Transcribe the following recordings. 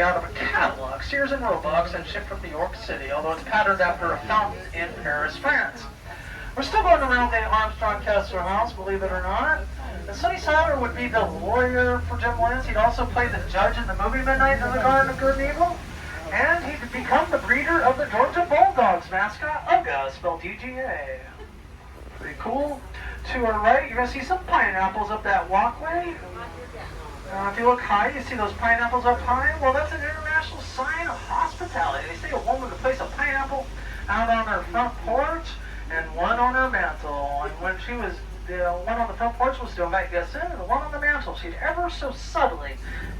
out of a catalog, Sears and Roebuck's, and shipped from New York City, although it's patterned after a fountain in Paris, France. We're still going around the Armstrong Kessler house, believe it or not. And Sonny Siler would be the lawyer for Jim Lance. He'd also play the judge in the movie Midnight in the Garden of Good and Evil. And he'd become the breeder of the Georgia Bulldogs mascot, Uga, spelled UGA. Pretty cool. To our right, you're going to see some pineapples up that walkway. If you look high, you see those pineapples up high. Well, that's an international sign of hospitality. They say a woman could place a pineapple out on her front porch and one on her mantle. And when she was, the one on the front porch was to invite guests in, and the one on the mantle she'd ever so subtly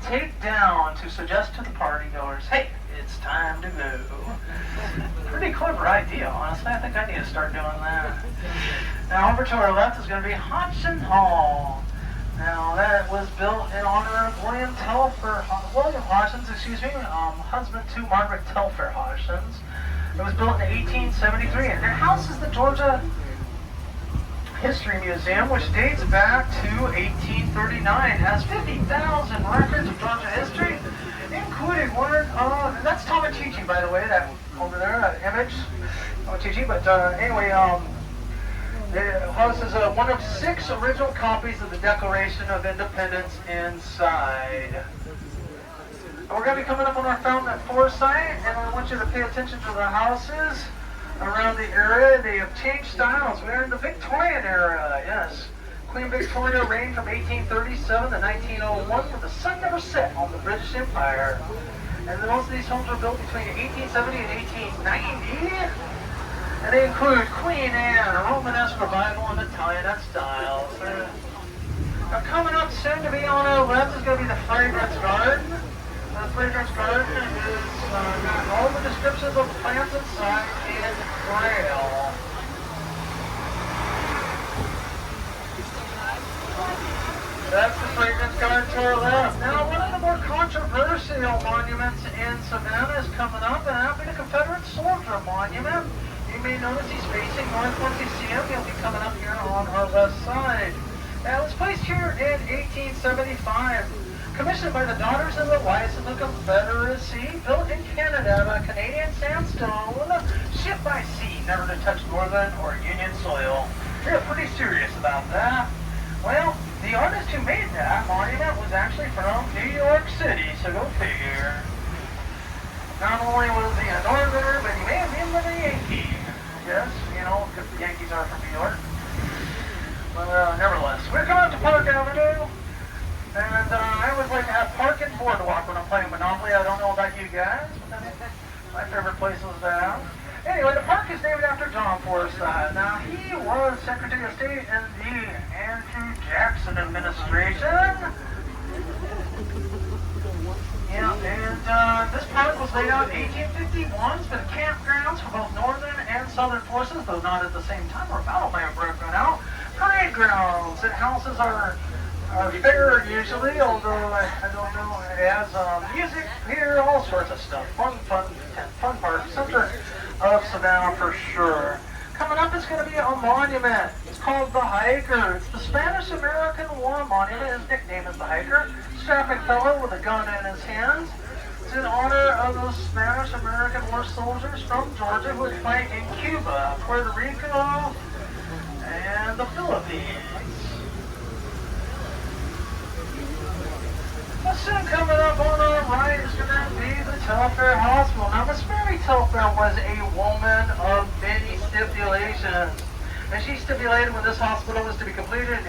take down to suggest to the partygoers, hey, it's time to go. Pretty clever idea, honestly. I think I need to start doing that. Now, over to our left is going to be Hodgson Hall. Now, that was built in honor of William Hodgson's, husband to Margaret Telfair Hodgson's. It was built in 1873, and it houses the Georgia History Museum, which dates back to 1839. It has 50,000 records of Georgia history, including one of, that's Tomatici, by the way, that over there, that image, Tomatici, but anyway, it houses one of 6 original copies of the Declaration of Independence inside. We're going to be coming up on our fountain at Forsyth, and I want you to pay attention to the houses around the area. They have changed styles. We're in the Victorian era, yes. Queen Victoria reigned from 1837 to 1901, when the sun never set on the British Empire. And most of these homes were built between 1870 and 1890. And they include Queen Anne, a Romanesque revival in Italianate styles. Now coming up soon to be on our left is going to be the Fragrance Garden. The Fragrance Garden is got all the descriptions of plants inside in Braille. That's the Fragrance Garden to our left. Now one of the more controversial monuments in Savannah is coming up, and that'll be the Confederate Soldier Monument. You may notice he's facing north once you see him. He'll be coming up here on our left side. Now, it was placed here in 1875. Commissioned by the Daughters and the Wives of the Confederacy. Built in Canada by Canadian sandstone. Shipped by sea, never to touch Northern or Union soil. They're pretty serious about that. Well, the artist who made that monument was actually from New York City, so go figure. Not only was he a Northerner, but he may have been a Yankee. Yes, you know, because the Yankees are from New York. But nevertheless, we're coming to Park Avenue, and I always like to have Park and Boardwalk when I'm playing Monopoly. I don't know about you guys, but that's my favorite places to have. Anyway, the park is named after John Forsyth. Now, he was Secretary of State in the Andrew Jackson administration. Yeah, and this park was laid out in 1851. It's been campgrounds for both Northern and Southern forces, though not at the same time, where battle may have broken out. Parade grounds. It houses our fair usually, although I don't know. It has music here, all sorts of stuff. Fun park. Center of Savannah for sure. Coming up is going to be a monument. It's called the Hiker. It's the Spanish-American War Monument. His nickname is the Hiker. Strapping fellow with a gun in his hands. It's in honor of those Spanish-American war soldiers from Georgia who would fight in Cuba, Puerto Rico, and the Philippines. Well, soon coming up on our right is going to be the Telfair Hospital. Now, Miss Mary Telfair was a woman of many stipulations. And she stipulated when this hospital was to be completed in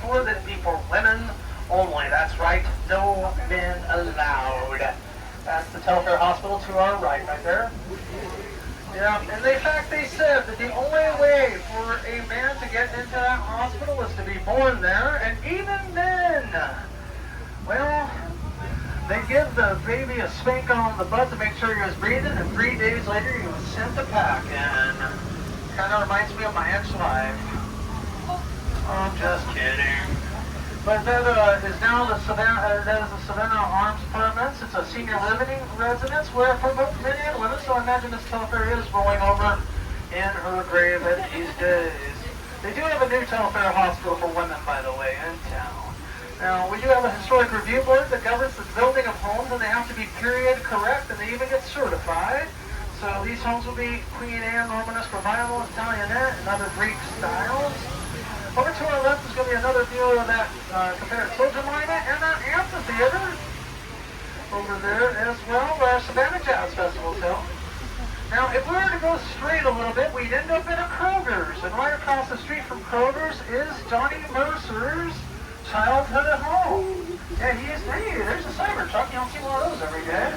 1884 that it be for women only. That's right, no men allowed. That's the Telfair Hospital to our right there. Yeah, and in fact they said that the only way for a man to get into that hospital is to be born there, and even then, well, they give the baby a spank on the butt to make sure he was breathing, and 3 days later he was sent to Packin. Kind of reminds me of my ex-wife. I'm just kidding. But that is now the Savannah Arms Apartments. It's a senior living residence where for both men and women, so I imagine this Telfair is rolling over in her grave these days. They do have a new Telfair hospital for women, by the way, in town. Now, we do have a historic review board that governs the building of homes, and they have to be period correct, and they even get certified. So these homes will be Queen Anne, Romanesque, Revival, Italianate, and other Greek styles. Over to our left is going to be another view of that Confederate soldier monument and that amphitheater over there as well, where Savannah Jazz Festival is held. Now, if we were to go straight a little bit, we'd end up in a Kroger's, and right across the street from Kroger's is Johnny Mercer's childhood home. Yeah, hey, there's a cyber truck. You don't see one of those every day.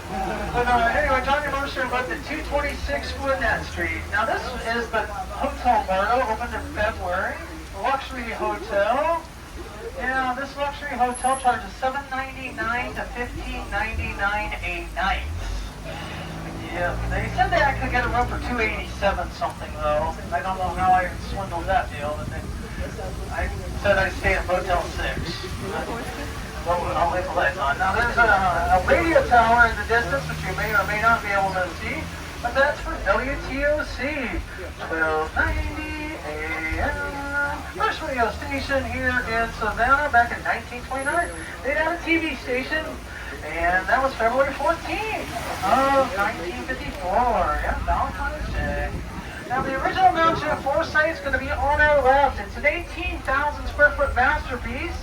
Anyway, Johnny Mercer lived at 226 Gwinnett Street. Now, this is the Hotel Bardo, opened in February. A luxury hotel. Yeah, this luxury hotel charges $7.99 to $15.99 a night. Yeah, they said that I could get a room for $287 something though. I don't know how I swindled that deal. I said I'd stay at Motel 6. I'll leave the lights on. Now there's a radio tower in the distance, which you may or may not be able to see, but that's for WTOC, 1290 AM. First radio station here in Savannah back in 1929. They had a TV station, and that was February 14th of 1954. Yeah, Valentine's Day. Now the original mansion of Forsyth is going to be on our left. It's an 18,000 square foot masterpiece,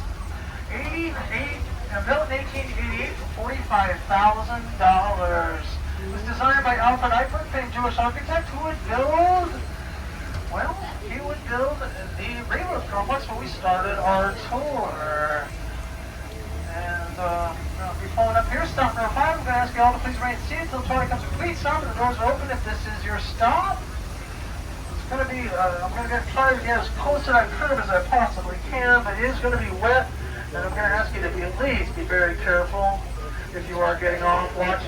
built in 1888 for $45,000. It was designed by Alfred Eichmann, famed Jewish architect, who would build, well, he would build the railroad complex where we started our tour. And I'll be pulling up here, stop number 5. I'm going to ask you all to please remain seated until the tour comes to complete stop and the doors are open if this is your stop. It's going to be, I'm going to try to get as close to that curb as I possibly can, but it is going to be wet, and I'm going to ask you to please be very careful if you are getting off watching.